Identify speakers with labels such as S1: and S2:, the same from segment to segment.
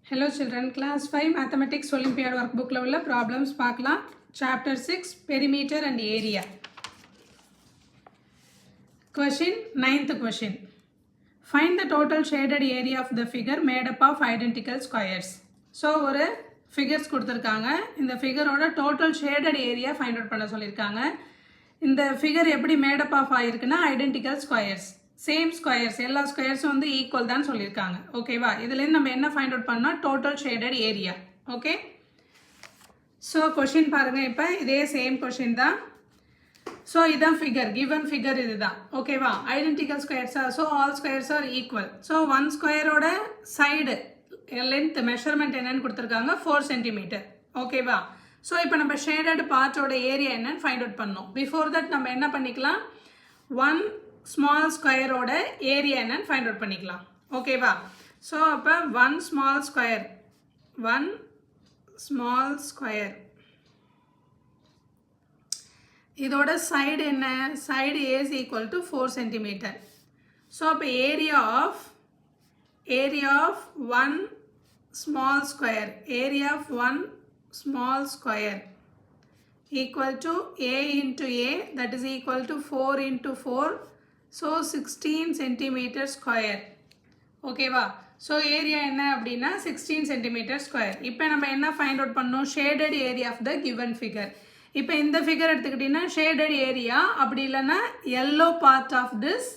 S1: Hello children, class 5 mathematics Olympiad workbook level problems பார்க்கலாம். Chapter 6 perimeter and area. Question 9th question. Find the total shaded area of the figure made up of identical squares. So ஒரு figures கொடுத்திருக்காங்க. இந்த figure ஓட total shaded area find out பண்ண சொல்லிருக்காங்க. இந்த figure எப்படி made up of ஆயிருக்குன்னா identical squares. Same squares எல்லா ஸ்கொயர்ஸும் வந்து ஈக்குவல் தான் சொல்லியிருக்காங்க. ஓகேவா, இதுலேருந்து நம்ம என்ன ஃபைண்ட் அவுட் பண்ணோம்? Total shaded area. Okay, so question பாருங்கள். இப்போ இதே சேம் கொஷின் தான். ஸோ இதுதான் ஃபிகர், கிவன் ஃபிகர் இதுதான். ஓகேவா, ஐடென்டிக்கல் ஸ்கொயர்ஸா? So all squares are equal. So one ஸ்கொயரோட சைடு லென்த் மெஷர்மெண்ட் என்னன்னு கொடுத்துருக்காங்க, 4 சென்டிமீட்டர். ஓகேவா, ஸோ இப்போ நம்ம ஷேடட் பார்ட்டோட ஏரியா என்னன்னு ஃபைண்ட் அவுட் பண்ணோம். பிஃபோர் தட் நம்ம என்ன பண்ணிக்கலாம், ஒன் ஸ்மால் ஸ்கொயரோட ஏரியா என்னன்னு ஃபைண்ட் அவுட் பண்ணிக்கலாம். ஓகேவா, ஸோ அப்போ ஒன் ஸ்மால் ஸ்கொயர் இதோட சைடு என்ன? Side is equal to 4 centimetre. So அப்போ area of one small square equal to a into a, that is equal to 4 into 4, so 16 centimeter square. ஓகேவா, so area என்ன அப்படின்னா 16 centimetre square. இப்போ நம்ம என்ன find out பண்ணோம்? Shaded area of the given figure. இப்போ இந்த ஃபிகர் எடுத்துக்கிட்டிங்கன்னா ஷேடட் ஏரியா, அப்படி இல்லைன்னா yellow part of this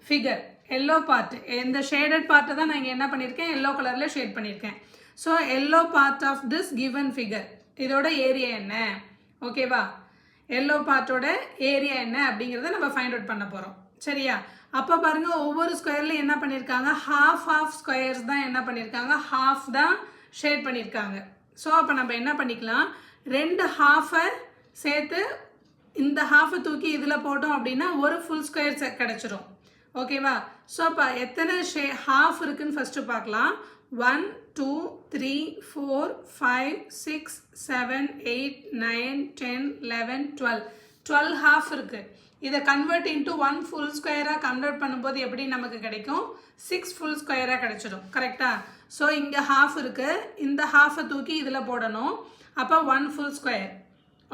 S1: figure. Yellow part, இந்த ஷேடட் பார்ட்டை தான் நான் இங்கே என்ன பண்ணியிருக்கேன், எல்லோ கலரில் ஷேட் பண்ணியிருக்கேன். So yellow part of this given figure, இதோட ஏரியா என்ன? ஓகேவா, எல்லோ பார்ட்டோட ஏரியா என்ன அப்படிங்கிறத நம்ம ஃபைண்ட் அவுட் பண்ண போகிறோம். சரியா, அப்போ பாருங்கள், ஒவ்வொரு ஸ்கொயர்லையும் என்ன பண்ணியிருக்காங்க, ஹாஃப் ஸ்கொயர்ஸ் தான் என்ன பண்ணியிருக்காங்க, ஹாஃப் தான் ஷேட் பண்ணியிருக்காங்க. ஸோ அப்போ நம்ம என்ன பண்ணிக்கலாம், ரெண்டு ஹாஃபை சேர்த்து இந்த ஹாஃபை தூக்கி இதில் போட்டோம் அப்படின்னா ஒரு ஃபுல் ஸ்கொயர் கிடச்சிரும். ஓகேவா, ஸோ அப்போ எத்தனை ஹாஃப் இருக்குன்னு ஃபஸ்ட்டு பார்க்கலாம். 1 2 3 4 5 6 7 8 9 10 11 12 ஹாஃப் இருக்கு. இதை கன்வெர்ட் இன்ட்டு 1 ஃபுல் ஸ்கொயராக கன்வெர்ட் பண்ணும்போது எப்படி நமக்கு கிடைக்கும்? 6 ஃபுல் ஸ்கொயராக கிடைச்சிடும். கரெக்டாக? ஸோ இங்கே ஹாஃப் இருக்கு, இந்த ஹாஃபை தூக்கி இதில் போடணும். அப்போ 1 ஃபுல் ஸ்கொயர்.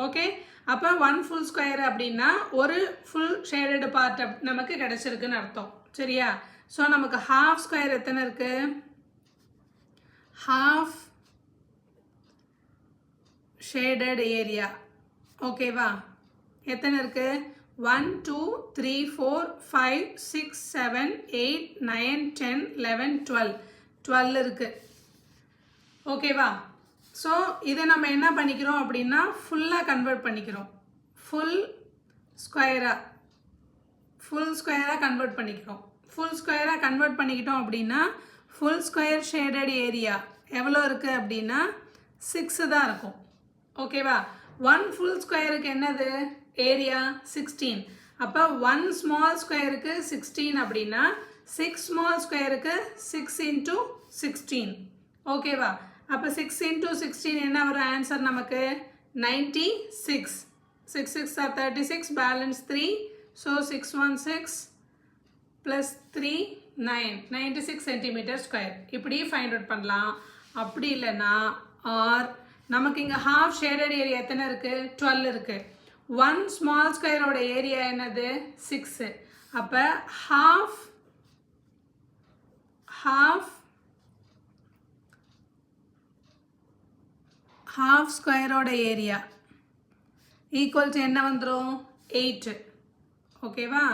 S1: ஓகே, அப்போ 1 ஃபுல் ஸ்கொயர் அப்படின்னா ஒரு ஃபுல் ஷேடட் பார்ட் நமக்கு கிடைச்சிருக்குன்னு அர்த்தம். சரியா, ஸோ நமக்கு ஹாஃப் ஸ்கொயர் எத்தனை இருக்கு? half shaded area. ஓகேவா, எத்தனை இருக்கு? 1 2 3 4 5 6 7 8 9 10 11 12 இருக்கு. ஓகேவா, ஸோ இதை நம்ம என்ன பண்ணிக்கிறோம் அப்படின்னா ஃபுல்லாக கன்வெர்ட் பண்ணிக்கிறோம். ஃபுல் ஸ்கொயராக கன்வெர்ட் பண்ணிக்கிறோம். ஃபுல் ஸ்கொயராக கன்வெர்ட் பண்ணிக்கிட்டோம் அப்படின்னா ஃபுல் ஸ்கொயர் ஷேடட் ஏரியா எவ்வளோ இருக்குது அப்படின்னா 6 தான் இருக்கும். ஓகேவா, 1 ஃபுல் ஸ்கொயருக்கு என்னது ஏரியா? 16. அப்போ 1 ஸ்மால் ஸ்கொயருக்கு 16 அப்படின்னா 6 ஸ்மால் ஸ்கொயருக்கு 6 இன்ட்டு 16. ஓகேவா, அப்போ 6 இன்ட்டு 16 என்ன ஒரு ஆன்சர் நமக்கு? 96. 6 6 are 36, balance 3, so 6 1 6 plus 3 96 centimetre square. இப்படி ஃபைண்ட் அவுட் பண்ணலாம். அப்படி இல்லைன்னா ஆர் நமக்கு இங்கே ஹாஃப் ஷேடட் ஏரியா எத்தனை இருக்குது? 12 இருக்குது. 1 ஸ்மால் ஸ்கொயரோட ஏரியா என்னது? 6. அப்போ ஹாஃப் ஸ்கொயரோட ஏரியா ஈக்குவல் டு என்ன வந்துடும்? 8. ஓகேவா,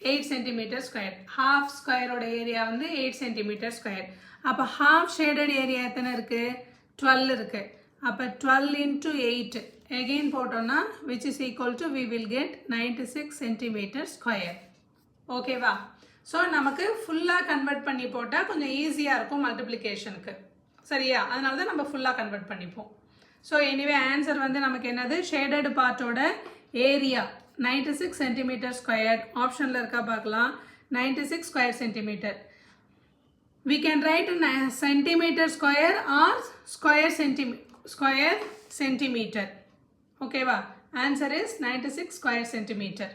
S1: 8 சென்டிமீட்டர் ஸ்கொயர். ஹாஃப் ஸ்கொயரோட ஏரியா வந்து 8 சென்டிமீட்டர் ஸ்கொயர். அப்போ ஹாஃப் ஷேடட் ஏரியா எத்தனை இருக்குது? 12 இருக்குது. அப்போ 12 இன்ட்டு 8 எகெயின் போட்டோம்னா which is equal to we will get 96 centimetre square. ஓகேவா, ஸோ நமக்கு ஃபுல்லாக கன்வெர்ட் பண்ணி போட்டால் கொஞ்சம் ஈஸியாக இருக்கும் மல்டிப்ளிகேஷனுக்கு. சரியா, அதனால தான் நம்ம ஃபுல்லாக கன்வெர்ட் பண்ணிப்போம். ஸோ எனிவே ஆன்சர் வந்து நமக்கு என்னது? ஷேடட் பார்ட்டோட ஏரியா 96 சென்டிமீட்டர் ஸ்கொயர். ஆப்ஷனில் இருக்கா பார்க்கலாம். 96 square centimetre. We can write in centimeter square or square centimeter. Okay, answer is 96 square centimeter.